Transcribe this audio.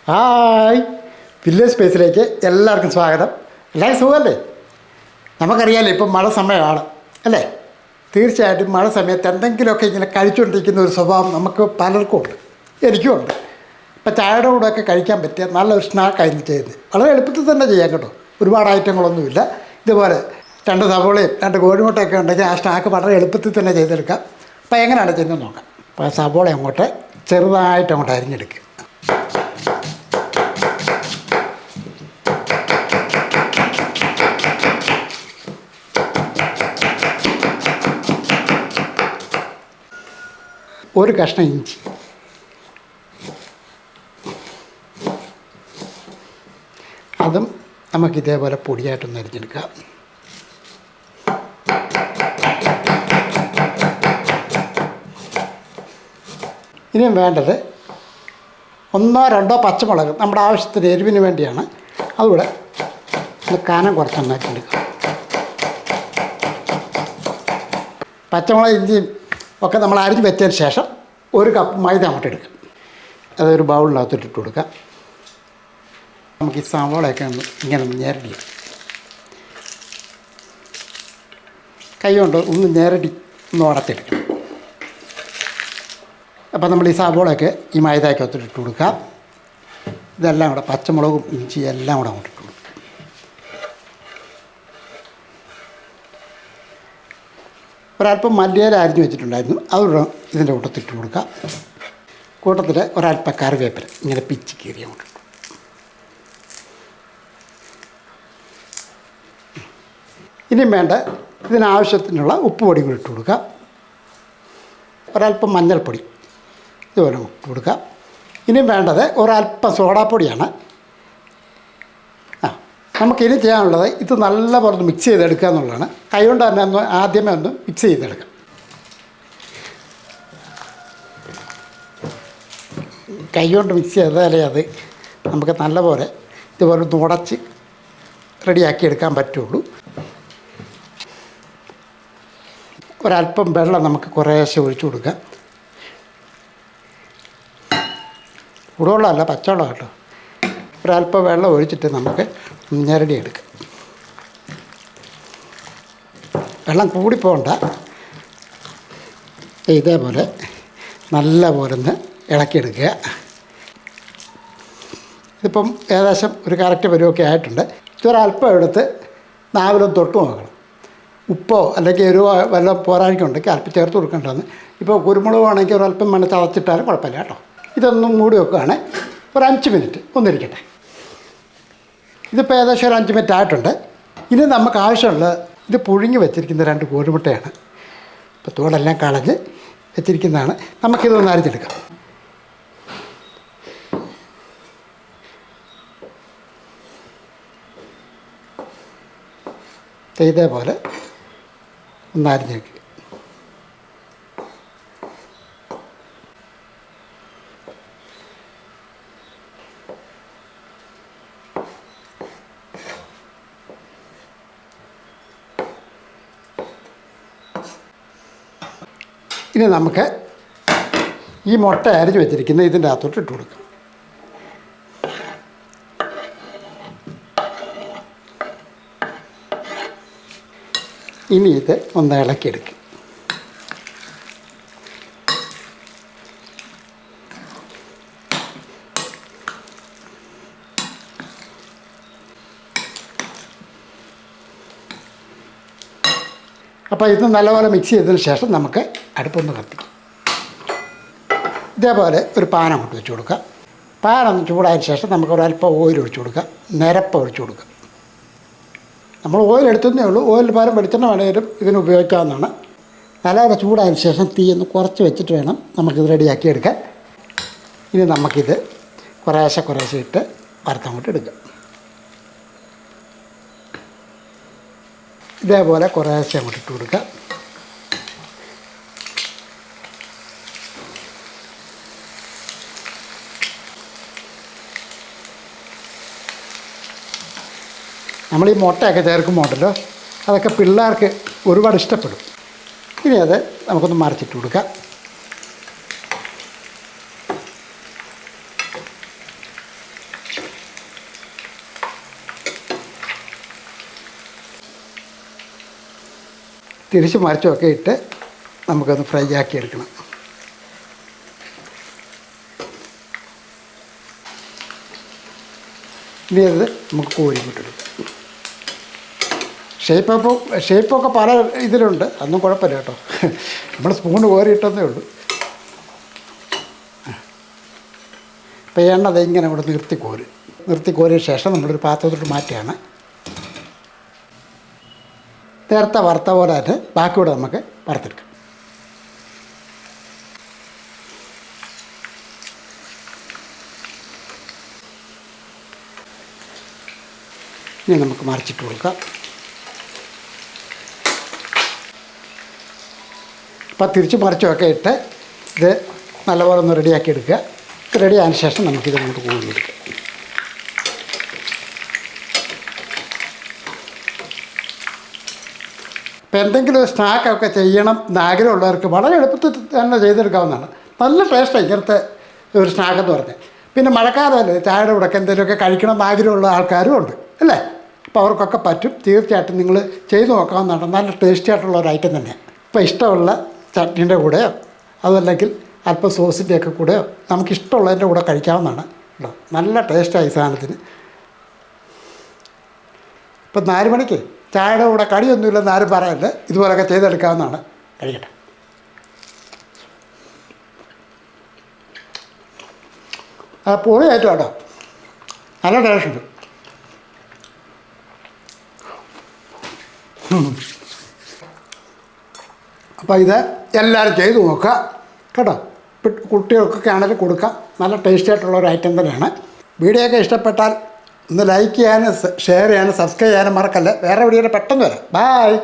Hi, village സ്പേസിലേക്ക് എല്ലാവർക്കും സ്വാഗതം. എല്ലാവരും സുഖമല്ലേ? നമുക്കറിയാമല്ലോ ഇപ്പം മഴ സമയമാണ് അല്ലേ? തീർച്ചയായിട്ടും മഴ സമയത്ത് എന്തെങ്കിലുമൊക്കെ ഇങ്ങനെ കഴിച്ചുകൊണ്ടിരിക്കുന്ന ഒരു സ്വഭാവം നമുക്ക് പലർക്കും ഉണ്ട്, എനിക്കും ഉണ്ട്. ഇപ്പം ചായയുടെ കൂടെയൊക്കെ കഴിക്കാൻ പറ്റിയ നല്ലൊരു സ്നാക്കായിരുന്നു ചെയ്യുന്നത്. വളരെ എളുപ്പത്തിൽ തന്നെ ചെയ്യാം കേട്ടോ, ഒരുപാട് ഐറ്റങ്ങളൊന്നുമില്ല. ഇതുപോലെ 2 സവോളയും 2 കോഴിമുട്ടയൊക്കെ ഉണ്ടെങ്കിൽ ആ സ്നാക്ക് വളരെ എളുപ്പത്തിൽ തന്നെ ചെയ്തെടുക്കാം. അപ്പോൾ എങ്ങനെയാണ് ചെയ്യുന്നത് നോക്കാം. അപ്പോൾ സവോള അങ്ങോട്ട് ചെറുതായിട്ട് അങ്ങോട്ട് അരിഞ്ഞെടുക്കുക. ഒരു കഷ്ണം ഇഞ്ചി, അതും നമുക്കിതേപോലെ പൊടിയായിട്ടൊന്ന് അരിഞ്ഞെടുക്കാം. ഇനിയും വേണ്ടത് 1-2 പച്ചമുളക്, നമ്മുടെ ആവശ്യത്തിന് എരിവിന് വേണ്ടിയാണ്. അതുകൂടെ കനം കുറച്ചൊന്നാക്കിയെടുക്കുക. പച്ചമുളക് ഇഞ്ചിയും ഒക്കെ നമ്മൾ അരിഞ്ഞ് വെച്ചതിന് ശേഷം 1 കപ്പ് മൈദ അങ്ങോട്ട് എടുക്കാം. അതൊരു ബൗളിനകത്തോട്ട് ഇട്ട് കൊടുക്കാം. നമുക്ക് ഈ സവോളയൊക്കെ ഇങ്ങനെ ഞെരടി കൈ കൊണ്ട് ഒന്ന് ഞെരടി ഒന്ന് ഉടച്ചെടുക്കാം. അപ്പോൾ നമ്മൾ ഈ സവോളയൊക്കെ ഈ മൈദയ്ക്കകത്തോട്ട് ഇട്ട് കൊടുക്കാം. ഇതെല്ലാം കൂടെ പച്ചമുളകും ഇഞ്ചിയും എല്ലാം കൂടെ അങ്ങോട്ട് ഇട്ട് കൊടുക്കും. ഒരല്പം മല്ലിയില അരിഞ്ഞ് വെച്ചിട്ടുണ്ടായിരുന്നു, അതുകൂടെ ഇതിൻ്റെ കൂട്ടത്തിട്ട് കൊടുക്കാം. കൂട്ടത്തിൽ ഒരല്പം കറിവേപ്പില ഇങ്ങനെ പിച്ചി കീറി അങ്ങോട്ട്. ഇനിയും വേണ്ട ഇതിനാവശ്യത്തിനുള്ള ഉപ്പ് പൊടി കൂടി ഇട്ട് കൊടുക്കാം. ഒരല്പം മഞ്ഞൾപ്പൊടി ഇതുപോലെ ഇട്ട് കൊടുക്കാം. ഇനിയും വേണ്ടത് ഒരല്പം സോഡാപ്പൊടിയാണ്. നമുക്കിനി ചെയ്യാനുള്ളത് ഇത് നല്ലപോലെ ഒന്ന് മിക്സ് ചെയ്തെടുക്കുക എന്നുള്ളതാണ്. കൈകൊണ്ട് തന്നെ ആദ്യമേ ഒന്ന് മിക്സ് ചെയ്തെടുക്കാം. കൈകൊണ്ട് മിക്സ് ചെയ്താലേ അത് നമുക്ക് നല്ലപോലെ ഇതുപോലെ നുടച്ച് റെഡിയാക്കി എടുക്കാൻ പറ്റുള്ളൂ. ഒരല്പം വെള്ളം നമുക്ക് കുറേശ്ശെ ഒഴിച്ചു കൊടുക്കാം. ചൂടുവെള്ളമല്ല, പച്ചവെള്ളം കേട്ടോ. ഒരല്പം വെള്ളം ഒഴിച്ചിട്ട് നമുക്ക് ഞെരടി എടുക്കാം. വെള്ളം കൂടിപ്പോകണ്ട. ഇതേപോലെ നല്ലപോലെ ഒന്ന് ഇളക്കിയെടുക്കുക. ഇതിപ്പം ഏകദേശം ഒരു കറക്റ്റ് പരുവമൊക്കെ ആയിട്ടുണ്ട്. ഇതൊരല്പം എടുത്ത് നാവിലൊന്ന് തൊട്ട് നോക്കണം. ഉപ്പോ അല്ലെങ്കിൽ എരിവോ വല്ലതും പോരാഴിക്കുണ്ടെങ്കിൽ അല്പം ചേർത്ത് കൊടുക്കേണ്ടതെന്ന്. ഇപ്പോൾ കുരുമുളക് ആണെങ്കിൽ ഒരല്പം മണ്ണ് ചതച്ചിട്ടാലും കുഴപ്പമില്ല കേട്ടോ. ഇതൊന്നും മൂടി വെക്കുകയാണ്. ഒരു 5 മിനിറ്റ് ഒന്നിരിക്കട്ടെ. ഇതിപ്പോൾ ഏകദേശം ഒരു 5 മിനിറ്റ് ആയിട്ടുണ്ട്. ഇനി നമുക്ക് ആവശ്യമുള്ള ഇത് പുഴുങ്ങി വെച്ചിരിക്കുന്ന 2 കോഴിമുട്ടയാണ്. ഇപ്പോൾ തോടെല്ലാം കളഞ്ഞ് വെച്ചിരിക്കുന്നതാണ്. നമുക്കിതൊന്ന് അരിഞ്ഞെടുക്കാം. ഇതേപോലെ ഒന്ന് അരിഞ്ഞ് വയ്ക്കുക. ഇനി നമുക്ക് ഈ മുട്ട അരിഞ്ഞ് വെച്ചിരിക്കുന്ന ഇതിൻ്റെ അകത്തോട്ട് ഇട്ട് കൊടുക്കാം. ഇനി ഇത് ഒന്ന് ഇളക്കിയെടുക്കും. അപ്പോൾ ഇത് നല്ലപോലെ മിക്സ് ചെയ്തതിന് ശേഷം നമുക്ക് അടുപ്പൊന്ന് കത്തിക്കും. ഇതേപോലെ ഒരു പാൻ അങ്ങോട്ട് വെച്ച് കൊടുക്കാം. പാനൊന്ന് ചൂടായതിന് ശേഷം നമുക്ക് ഒരല്പം ഓയിൽ ഒഴിച്ചു കൊടുക്കാം. നിരപ്പ് ഒഴിച്ചു കൊടുക്കാം. നമ്മൾ ഓയിൽ എടുത്തതേ ഉള്ളൂ. ഓയിൽ പകരം വെളിച്ചെണ്ണ വേണമെങ്കിലും ഇതിന് ഉപയോഗിക്കാവുന്നതാണ്. നല്ലപോലെ ചൂടായതിന് ശേഷം തീ ഒന്ന് കുറച്ച് വെച്ചിട്ട് വേണം നമുക്കിത് റെഡിയാക്കി എടുക്കാൻ. ഇനി നമുക്കിത് കുറേശ്ശെ ഇട്ട് വറുത്തങ്ങോട്ട് എടുക്കാം. ഇതേപോലെ കുറേശ്ശെ അങ്ങോട്ട് ഇട്ട് കൊടുക്കുക. നമ്മൾ ഈ മുട്ടയൊക്കെ ചേർക്കുമ്പോൾ ഉണ്ടല്ലോ, അതൊക്കെ പിള്ളേർക്ക് ഒരുപാട് ഇഷ്ടപ്പെടും. ഇനി അത് നമുക്കൊന്ന് മറിച്ചിട്ട് കൊടുക്കാം. തിരിച്ച് മറിച്ചുമൊക്കെ ഇട്ട് നമുക്കൊന്ന് ഫ്രൈ ആക്കി എടുക്കണം. ഇനി അത് നമുക്ക് കോരി വിട്ടെടുക്കും. ഷേപ്പൊക്കെ പല ഇതിലുണ്ട്, അതൊന്നും കുഴപ്പമില്ല കേട്ടോ. നമ്മൾ സ്പൂണ് കോരിയിട്ടതേ ഉള്ളൂ. അപ്പോൾ എണ്ണ അത് ഇങ്ങനെ ഇവിടെ നിർത്തി കോരിയ ശേഷം നമ്മളൊരു പാത്രത്തോട്ട് മാറ്റുകയാണ്. നേരത്തെ വറുത്ത പോലെ തന്നെ ബാക്കിയൂടെ നമുക്ക് വറുത്തെടുക്കാം. ഇനി നമുക്ക് മറിച്ചിട്ട് കൊടുക്കാം. അപ്പോൾ തിരിച്ച് മറിച്ചുമൊക്കെ ഇട്ട് ഇത് നല്ലപോലെ ഒന്ന് റെഡിയാക്കി എടുക്കുക. റെഡി ആയതിനു ശേഷം നമുക്കിത് കൊണ്ട് കോരിയെടുക്കാം. ഇപ്പോൾ എന്തെങ്കിലും ഒരു സ്നാക്കൊക്കെ ചെയ്യണം എന്ന് ആഗ്രഹമുള്ളവർക്ക് വളരെ എളുപ്പത്തിൽ തന്നെ ചെയ്തെടുക്കാവുന്നതാണ്. നല്ല ടേസ്റ്റാണ് ഇങ്ങനത്തെ ഒരു സ്നാക്കെന്ന് പറഞ്ഞാൽ. പിന്നെ മഴക്കാലമല്ലേ, ചായയുടെ കൂടെയൊക്കെ എന്തെങ്കിലുമൊക്കെ കഴിക്കണം എന്ന് ആഗ്രഹമുള്ള ആൾക്കാരും ഉണ്ട് അല്ലേ? അപ്പോൾ അവർക്കൊക്കെ പറ്റും. തീർച്ചയായിട്ടും നിങ്ങൾ ചെയ്ത് നോക്കാവുന്നതാണ്. നല്ല ടേസ്റ്റി ആയിട്ടുള്ള ഒരു ഐറ്റം തന്നെയാണ്. ഇപ്പോൾ ഇഷ്ടമുള്ള ചട്നീൻ്റെ കൂടെയോ അതല്ലെങ്കിൽ അല്പം സോസിൻ്റെയൊക്കെ കൂടെയോ നമുക്കിഷ്ടമുള്ളതിൻ്റെ കൂടെ കഴിക്കാവുന്നതാണ് കേട്ടോ. നല്ല ടേസ്റ്റായി സാധനത്തിന്. ഇപ്പം 4 മണിക്ക് ചായയുടെ കൂടെ കടിയൊന്നുമില്ലെന്ന് ആരും പറയല്ല, ഇതുപോലൊക്കെ ചെയ്തെടുക്കാവുന്നതാണ്. കഴിക്കട്ടെ. പൊളിയായിട്ടും കേട്ടോ, നല്ല ടേസ്റ്റുണ്ട്. അപ്പോൾ ഇത് എല്ലാവരും ചെയ്ത് നോക്കുക കേട്ടോ. കുട്ടികൾക്കൊക്കെ ആണെങ്കിലും കൊടുക്കാം. നല്ല ടേസ്റ്റി ആയിട്ടുള്ള ഒരു ഐറ്റം തന്നെയാണ്. വീഡിയോ ഒക്കെ ഇഷ്ടപ്പെട്ടാൽ ഒന്ന് ലൈക്ക് ചെയ്യാനും ഷെയർ ചെയ്യാനും സബ്സ്ക്രൈബ് ചെയ്യാനും മറക്കല്ലേ. വേറെ വീഡിയോയിൽ പെട്ടെന്ന് വരാം. ബായ്.